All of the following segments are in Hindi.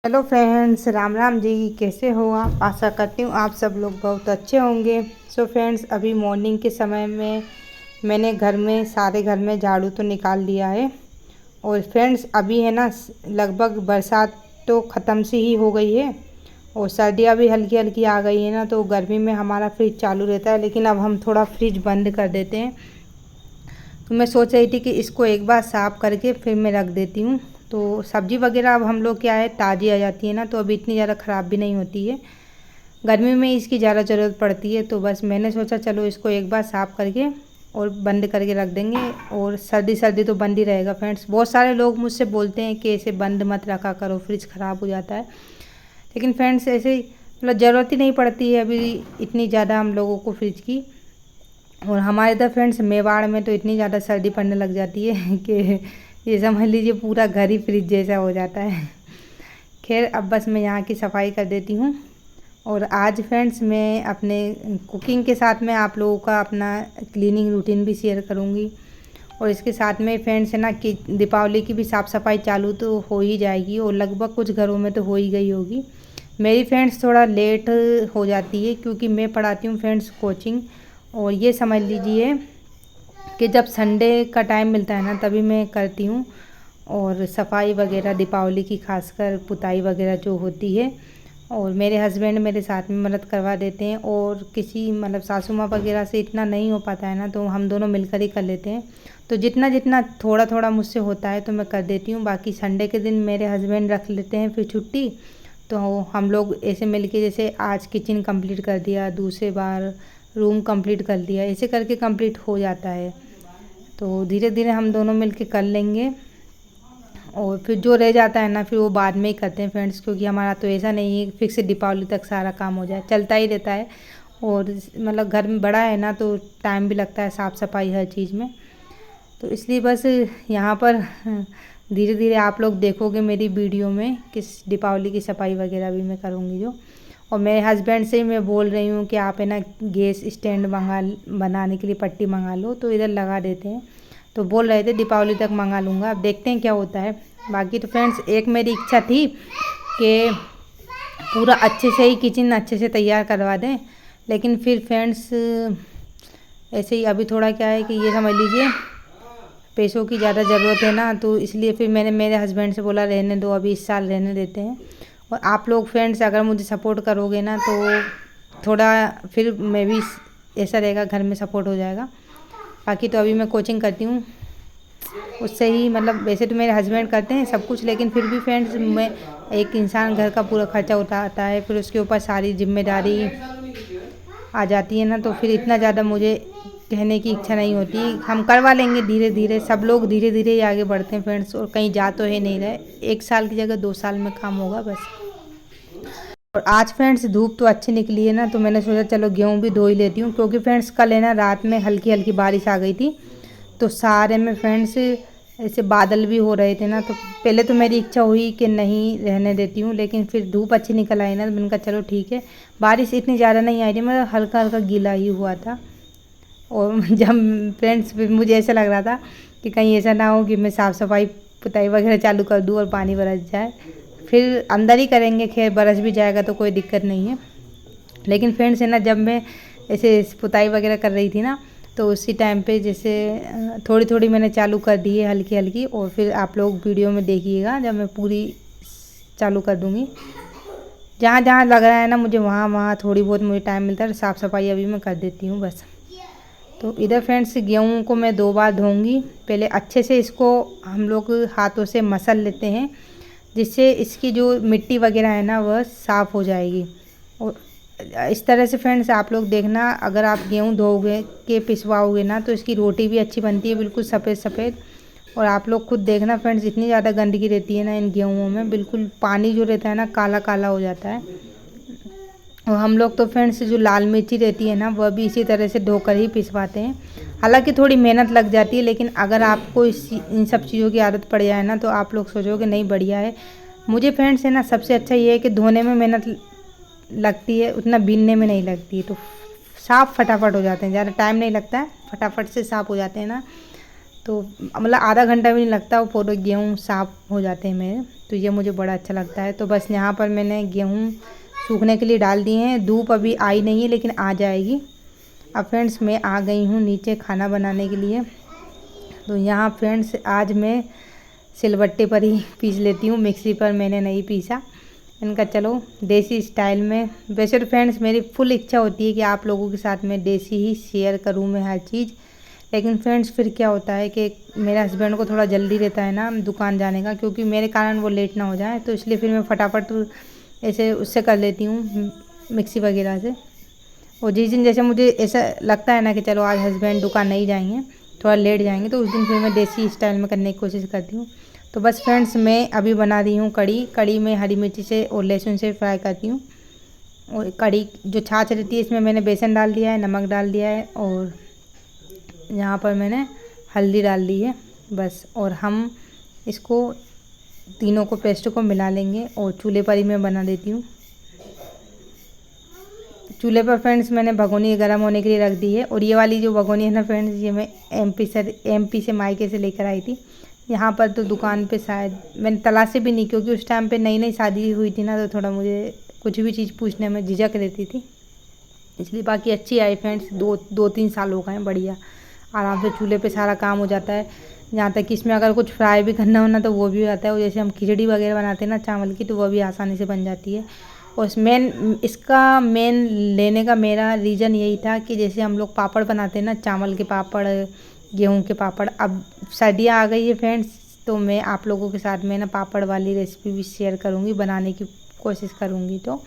Hello friends, Ram Ram ji. कैसे हो आप? आशा करती हूँ आप सब लोग बहुत अच्छे होंगे। सो फ्रेंड्स, अभी मॉर्निंग के समय में मैंने सारे घर में झाड़ू तो निकाल लिया है। और फ्रेंड्स, अभी है ना, लगभग बरसात तो ख़त्म सी ही हो गई है और सर्दियाँ भी हल्की हल्की आ गई है ना। तो गर्मी में हमारा फ्रिज चालू रहता है, लेकिन अब हम थोड़ा फ्रिज बंद कर देते हैं। तो मैं सोच रही थी कि इसको एक बार साफ़ करके फिर मैं रख देती हूँ। तो सब्ज़ी वगैरह अब हम लोग क्या है, ताज़ी आ जाती है ना, तो अभी इतनी ज़्यादा ख़राब भी नहीं होती है। गर्मी में इसकी ज़्यादा ज़रूरत पड़ती है, तो बस मैंने सोचा चलो इसको एक बार साफ़ करके और बंद करके रख देंगे। और सर्दी सर्दी तो बंद ही रहेगा फ्रेंड्स। बहुत सारे लोग मुझसे बोलते हैं कि ऐसे बंद मत रखा करो, फ्रिज ख़राब हो जाता है। लेकिन फ्रेंड्स, ऐसे मतलब ज़रूरत ही नहीं पड़ती है अभी इतनी ज़्यादा हम लोगों को फ्रिज की। और हमारे इधर फ्रेंड्स मेवाड़ में तो इतनी ज़्यादा सर्दी पड़ने लग जाती है कि ये समझ लीजिए पूरा घर ही फ्रिज जैसा हो जाता है। खैर, अब बस मैं यहाँ की सफाई कर देती हूँ। और आज फ्रेंड्स मैं अपने कुकिंग के साथ में आप लोगों का अपना क्लीनिंग रूटीन भी शेयर करूँगी। और इसके साथ में फ्रेंड्स है ना कि दीपावली की भी साफ़ सफाई चालू तो हो ही जाएगी और लगभग कुछ घरों में तो हो ही गई होगी। मेरी फ्रेंड्स थोड़ा लेट हो जाती है क्योंकि मैं पढ़ाती हूँ फ्रेंड्स कोचिंग। और ये समझ लीजिए कि जब संडे का टाइम मिलता है ना तभी मैं करती हूँ। और सफाई वगैरह दीपावली की, खासकर पुताई वगैरह जो होती है। और मेरे हस्बैंड मेरे साथ में मदद करवा देते हैं। और किसी मतलब सासू माँ वगैरह से इतना नहीं हो पाता है ना, तो हम दोनों मिलकर ही कर लेते हैं। तो जितना जितना थोड़ा थोड़ा मुझसे होता है तो मैं कर देती हूँ। बाकी संडे के दिन मेरे हस्बैंड रख लेते हैं फिर छुट्टी। तो हम लोग ऐसे मिलके, जैसे आज किचन कंप्लीट कर दिया, दूसरे बार रूम कंप्लीट कर दिया, ऐसे करके कंप्लीट हो जाता है। तो धीरे धीरे हम दोनों मिलके कर लेंगे। और फिर जो रह जाता है ना फिर वो बाद में ही करते हैं फ्रेंड्स, क्योंकि हमारा तो ऐसा नहीं है फिक्स दीपावली तक सारा काम हो जाए, चलता ही रहता है। और मतलब घर में बड़ा है ना, तो टाइम भी लगता है साफ़ सफाई हर चीज़ में। तो इसलिए बस यहाँ पर धीरे धीरे आप लोग देखोगे मेरी वीडियो में किस दीपावली की सफाई वगैरह भी मैं करूँगी जो। और मेरे हस्बैंड से ही मैं बोल रही हूँ कि आप है ना गैस स्टैंड बनाने के लिए पट्टी मंगा लो, तो इधर लगा देते हैं। तो बोल रहे थे दीपावली तक मंगा लूँगा, अब देखते हैं क्या होता है। बाकी तो फ्रेंड्स, एक मेरी इच्छा थी कि पूरा अच्छे से ही किचन अच्छे से तैयार करवा दें। लेकिन फिर फ्रेंड्स ऐसे ही अभी थोड़ा क्या है कि ये समझ लीजिए पैसों की ज़्यादा ज़रूरत है ना, तो इसलिए फिर मैंने मेरे हस्बैंड से बोला रहने दो, अभी इस साल रहने देते हैं। और आप लोग फ्रेंड्स अगर मुझे सपोर्ट करोगे ना तो थोड़ा फिर मैं भी ऐसा रहेगा, घर में सपोर्ट हो जाएगा। बाकी तो अभी मैं कोचिंग करती हूँ, उससे ही मतलब वैसे तो मेरे हस्बैंड करते हैं सब कुछ, लेकिन फिर भी फ्रेंड्स मैं एक इंसान घर का पूरा खर्चा उठाता है, फिर उसके ऊपर सारी जिम्मेदारी आ जाती है ना, तो फिर इतना ज़्यादा मुझे कहने की इच्छा नहीं होती। हम करवा लेंगे धीरे धीरे, सब लोग धीरे धीरे ही आगे बढ़ते हैं फ्रेंड्स। और कहीं जा तो है नहीं रहे, 1 साल की जगह 2 साल में काम होगा बस। और आज फ्रेंड्स धूप तो अच्छी निकली है ना, तो मैंने सोचा चलो गेहूँ भी धो ही लेती हूँ, क्योंकि फ्रेंड्स कल है ना रात में हल्की हल्की बारिश आ गई थी। तो सारे में फ्रेंड्स ऐसे बादल भी हो रहे थे ना, तो पहले तो मेरी इच्छा हुई कि नहीं रहने देती हूँ, लेकिन फिर धूप अच्छी निकल आई ना, तो मैंने कहा चलो ठीक है। बारिश इतनी ज़्यादा नहीं आई थी, मतलब हल्का हल्का गीला ही हुआ था। और जब फ्रेंड्स फिर मुझे ऐसा लग रहा था कि कहीं ऐसा ना हो कि मैं साफ़ सफाई पुताई वगैरह चालू कर दूँ और पानी बरस जाए। फिर अंदर ही करेंगे, खैर बरस भी जाएगा तो कोई दिक्कत नहीं है। लेकिन फ्रेंड्स है ना, जब मैं ऐसे पुताई वगैरह कर रही थी ना, तो उसी टाइम पे जैसे थोड़ी थोड़ी मैंने चालू कर दी है हल्की हल्की। और फिर आप लोग वीडियो में देखिएगा जब मैं पूरी चालू कर दूँगी। जहाँ जहाँ लग रहा है ना मुझे, वहाँ वहाँ थोड़ी बहुत मुझे टाइम मिलता है, साफ़ सफाई अभी मैं कर देती हूँ बस। तो इधर फ्रेंड्स गेहूँ को मैं 2 बार धोऊंगी। पहले अच्छे से इसको हम लोग हाथों से मसल लेते हैं, जिससे इसकी जो मिट्टी वगैरह है ना वह साफ़ हो जाएगी। और इस तरह से फ्रेंड्स आप लोग देखना, अगर आप गेहूँ धोओगे के पिसवाओगे ना, तो इसकी रोटी भी अच्छी बनती है, बिल्कुल सफ़ेद सफ़ेद। और आप लोग खुद देखना फ्रेंड्स, इतनी ज़्यादा गंदगी रहती है ना इन गेहूँों में, बिल्कुल पानी जो रहता है ना काला काला हो जाता है। और हम लोग तो फ्रेंड्स जो लाल मिर्ची रहती है ना, वह भी इसी तरह से धोकर ही पिसवाते हैं। हालांकि थोड़ी मेहनत लग जाती है, लेकिन अगर आपको इन सब चीज़ों की आदत पड़ जाए ना, तो आप लोग सोचोगे नहीं बढ़िया है। मुझे फ्रेंड्स है ना सबसे अच्छा ये है कि धोने में मेहनत लगती है, उतना बीनने में नहीं लगती, तो साफ़ फटाफट हो जाते हैं, ज़्यादा टाइम नहीं लगता है, फटाफट से साफ़ हो जाते हैं ना। तो मतलब आधा घंटा भी नहीं लगता, वो पूरे गेहूँ साफ़ हो जाते हैं मेरे। तो ये मुझे बड़ा अच्छा लगता है। तो बस यहाँ पर मैंने गेहूँ सूखने के लिए डाल दिए हैं। धूप अभी आई नहीं है लेकिन आ जाएगी। अब फ्रेंड्स मैं आ गई हूँ नीचे खाना बनाने के लिए। तो यहाँ फ्रेंड्स आज मैं सिलबट्टे पर ही पीस लेती हूँ, मिक्सी पर मैंने नहीं पीसा। इनका चलो देसी स्टाइल में। वैसे तो फ्रेंड्स मेरी फुल इच्छा होती है कि आप लोगों के साथ में देसी ही शेयर करूँ मैं हर चीज़, लेकिन फ्रेंड्स फिर क्या होता है कि मेरे हस्बैंड को थोड़ा जल्दी रहता है ना दुकान जाने का, क्योंकि मेरे कारण वो लेट ना हो जाए, तो इसलिए फिर मैं फटाफट ऐसे उससे कर लेती हूँ मिक्सी वगैरह से। और जिस दिन जैसे मुझे ऐसा लगता है ना कि चलो आज हस्बैंड दुकान नहीं जाएंगे, थोड़ा लेट जाएंगे, तो उस दिन फिर मैं देसी स्टाइल में करने की कोशिश करती हूँ। तो बस फ्रेंड्स मैं अभी बना रही हूँ कड़ी। कड़ी में हरी मिर्ची से और लहसुन से फ्राई करती हूँ। और कड़ी जो छाछ रहती है इसमें मैंने बेसन डाल दिया है, नमक डाल दिया है और यहाँ पर मैंने हल्दी डाल दी है बस। और हम इसको तीनों को पेस्ट को मिला लेंगे और चूल्हे पर ही मैं बना देती हूँ। चूल्हे पर फ्रेंड्स मैंने भगोनी गर्म होने के लिए रख दी है। और ये वाली जो भगोनी है ना फ्रेंड्स, ये मैं एमपी से मायके से लेकर आई थी। यहाँ पर तो दुकान पे शायद मैंने तलाशी भी नहीं, क्योंकि उस टाइम पे नई नई शादी हुई थी ना, तो थोड़ा मुझे कुछ भी चीज़ पूछने में झिझक रहती थी, इसलिए। बाकी अच्छी आई फ्रेंड्स, 2-3 साल हो गए हैं, बढ़िया आराम से चूल्हे पे सारा काम हो जाता है। यहाँ तक कि इसमें अगर कुछ फ्राई भी करना हो ना तो वो भी हो जाता है। और जैसे हम खिचड़ी वगैरह बनाते हैं ना चावल की, तो वो भी आसानी से बन जाती है। और इसका मेन लेने का मेरा रीज़न यही था कि जैसे हम लोग पापड़ बनाते हैं ना, चावल के पापड़, गेहूं के पापड़। अब सर्दियाँ आ गई है फ्रेंड्स, तो मैं आप लोगों के साथ में ना पापड़ वाली रेसिपी भी शेयर करूँगी, बनाने की कोशिश करूँगी। तो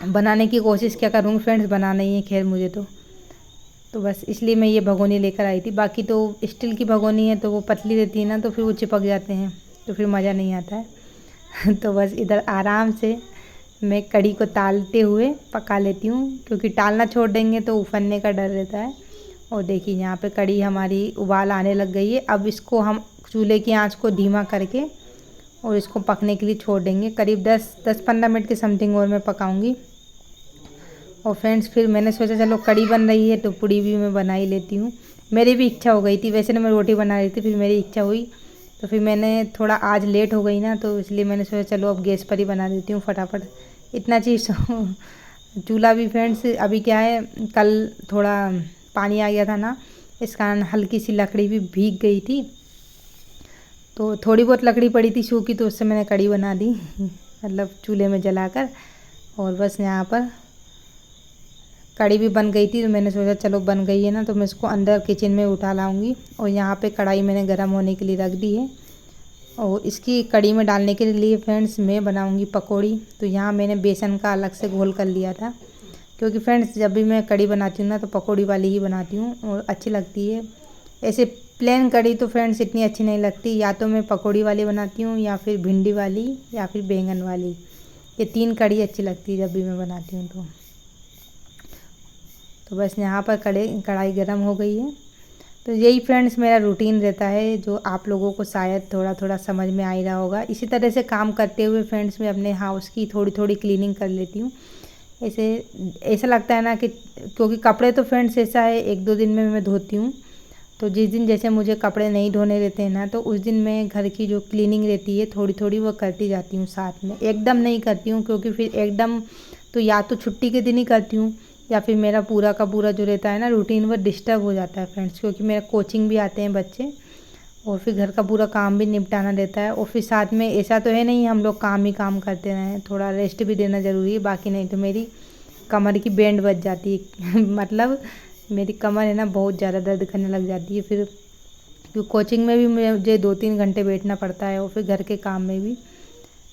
बनाने की कोशिश क्या करूँगी फ्रेंड्स, बनाना ही है खैर मुझे तो बस इसलिए मैं ये भगोनी लेकर आई थी। बाकी तो स्टील की भगोनी है तो वो पतली रहती है ना, तो फिर वो चिपक जाते हैं, तो फिर मज़ा नहीं आता है। तो बस इधर आराम से मैं कड़ी को तालते हुए पका लेती हूँ, क्योंकि टालना छोड़ देंगे तो उफनने का डर रहता है। और देखिए यहाँ पे कड़ी हमारी उबाल आने लग गई है। अब इसको हम चूल्हे की आंच को धीमा करके और इसको पकने के लिए छोड़ देंगे। करीब 10-15 मिनट के समथिंग और मैं पकाऊंगी। और फ्रेंड्स फिर मैंने सोचा चलो कड़ी बन रही है तो पूड़ी भी मैं बना ही लेती हूँ। मेरी भी इच्छा हो गई थी, वैसे ना मैं रोटी बना रही थी, फिर मेरी इच्छा हुई तो फिर मैंने थोड़ा आज लेट हो गई ना, तो इसलिए मैंने सोचा चलो अब गैस पर ही बना देती हूँ फटाफट। इतना चीज़ चूल्हा भी फ्रेंड्स अभी क्या है, कल थोड़ा पानी आ गया था ना, इस कारण हल्की सी लकड़ी भी भीग गई थी, तो थोड़ी बहुत लकड़ी पड़ी थी सूखी, तो उससे मैंने कड़ी बना दी मतलब चूल्हे में जलाकर। और बस यहाँ पर कड़ी भी बन गई थी, तो मैंने सोचा चलो बन गई है ना, तो मैं इसको अंदर किचन में उठा लाऊंगी। और यहाँ पे कढ़ाई मैंने गर्म होने के लिए रख दी है। और इसकी कड़ी में डालने के लिए फ्रेंड्स मैं बनाऊंगी पकौड़ी। तो यहाँ मैंने बेसन का अलग से घोल कर लिया था, क्योंकि फ्रेंड्स जब भी मैं कड़ी बनाती हूँ ना तो पकौड़ी वाली ही बनाती हूँ और अच्छी लगती है। ऐसे प्लेन कड़ी तो फ्रेंड्स इतनी अच्छी नहीं लगती, या तो मैं पकौड़ी वाली बनाती हूँ या फिर भिंडी वाली या फिर बैंगन वाली। ये 3 कड़ी अच्छी लगती है जब भी मैं बनाती हूँ तो बस यहाँ पर कढ़ाई गर्म हो गई है। तो यही फ्रेंड्स मेरा रूटीन रहता है, जो आप लोगों को शायद थोड़ा थोड़ा समझ में आ ही रहा होगा। इसी तरह से काम करते हुए फ्रेंड्स मैं अपने हाउस की थोड़ी थोड़ी क्लीनिंग कर लेती हूँ। ऐसा लगता है ना कि, क्योंकि कपड़े तो फ्रेंड्स ऐसा है 1-2 दिन में मैं धोती हूँ, तो जिस दिन जैसे मुझे कपड़े नहीं धोने रहते हैं ना, तो उस दिन मैं घर की जो क्लीनिंग रहती है थोड़ी थोड़ी वो करती जाती हूँ साथ में, एकदम नहीं करती हूँ, क्योंकि फिर एकदम तो या तो छुट्टी के दिन ही करती हूँ या फिर मेरा पूरा का पूरा जो रहता है ना रूटीन वो डिस्टर्ब हो जाता है फ्रेंड्स, क्योंकि मेरा कोचिंग भी आते हैं बच्चे और फिर घर का पूरा काम भी निपटाना रहता है। और फिर साथ में ऐसा तो है नहीं हम लोग काम ही काम करते रहें, थोड़ा रेस्ट भी देना ज़रूरी है, बाकी नहीं तो मेरी कमर की बैंड बज जाती है मतलब मेरी कमर है ना बहुत ज़्यादा दर्द करने लग जाती है फिर, क्योंकि कोचिंग में भी मुझे 2-3 घंटे बैठना पड़ता है और फिर घर के काम में भी,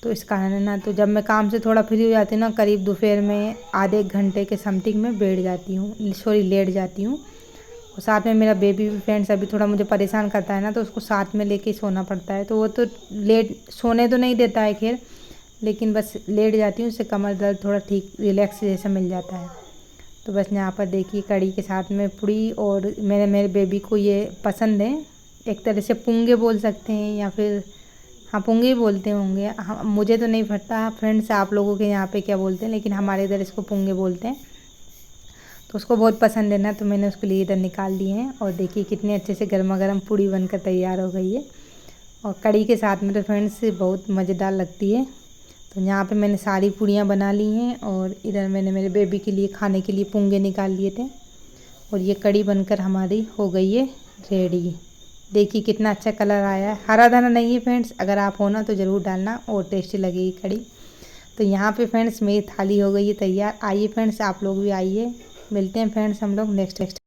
तो इस कारण है ना, तो जब मैं काम से थोड़ा फ्री हो जाती हूँ ना, करीब दोपहर में आधे घंटे के समथिंग में बैठ जाती हूँ, लेट जाती हूँ। और साथ में मेरा बेबी भी फ्रेंड्स अभी थोड़ा मुझे परेशान करता है ना, तो उसको साथ में लेके सोना पड़ता है, तो वो तो लेट सोने तो नहीं देता है खैर, लेकिन बस लेट जाती हूँ, उससे कमर दर्द थोड़ा ठीक रिलैक्स जैसा मिल जाता है। तो बस यहाँ पर देखिए कड़ी के साथ में पूड़ी, और मेरे बेबी को ये पसंद है, एक तरह से पुंगे बोल सकते हैं या फिर हाँ पुंगे ही बोलते होंगे। हाँ मुझे तो नहीं पता फ्रेंड्स आप लोगों के यहाँ पे क्या बोलते हैं, लेकिन हमारे इधर इसको पुंगे बोलते हैं। तो उसको बहुत पसंद है ना, तो मैंने उसके लिए इधर निकाल लिए हैं। और देखिए कितने अच्छे से गर्मा गर्म पूड़ी बनकर तैयार हो गई है। और कड़ी के साथ में तो फ्रेंड्स बहुत मज़ेदार लगती है। तो यहाँ पे मैंने सारी पूड़ियाँ बना ली हैं और इधर मैंने मेरे बेबी के लिए खाने के लिए पुंगे निकाल लिए थे। और ये कड़ी बनकर हमारी हो गई है रेडी। देखिए कितना अच्छा कलर आया है। हरा धना नहीं है फ्रेंड्स, अगर आप हो ना तो ज़रूर डालना और टेस्टी लगेगी कड़ी। तो यहाँ पे फ्रेंड्स मेरी थाली हो गई है तैयार। आइए फ्रेंड्स आप लोग भी आइए, मिलते हैं फ्रेंड्स हम लोग नेक्स्ट